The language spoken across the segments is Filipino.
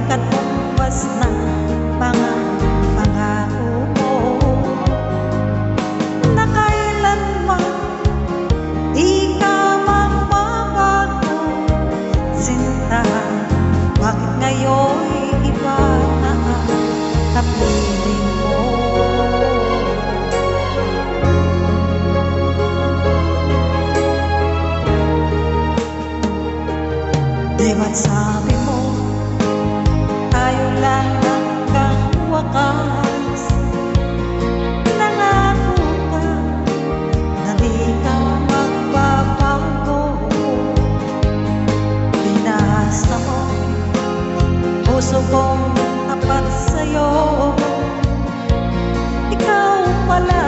katumbas ng mga pangako mo na kailanman di ka magbabago. Sinta, bakit ngayon'y iba na ang kapiling mo? Di ba't sabi mo tayo lang hanggang wakas? Nangako ka na di ka magbabago. Pinasa mo puso kong tapat sa'yo. Ikaw pala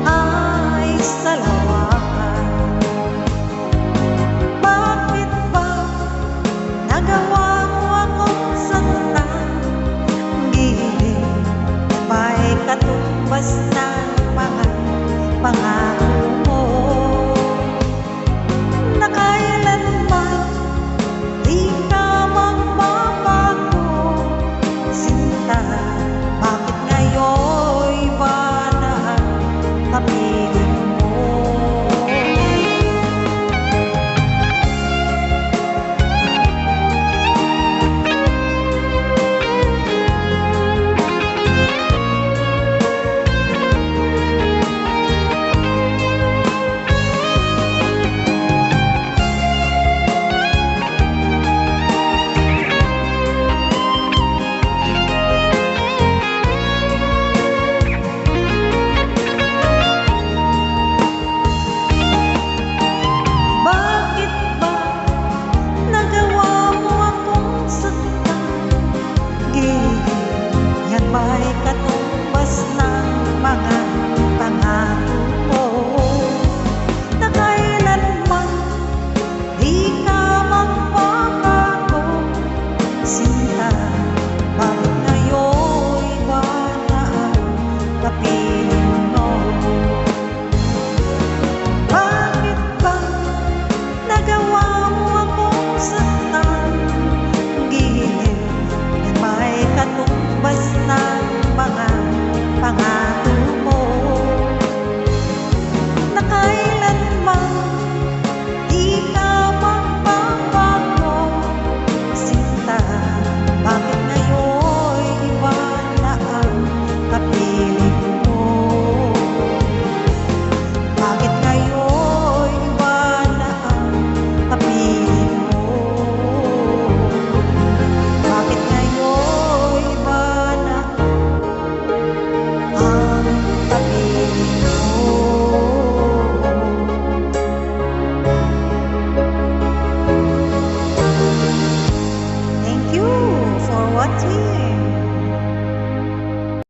ay salawakan. Bakit ba nagawa mo akong saktan? Gilid ba'y katumbas ng mga pangarap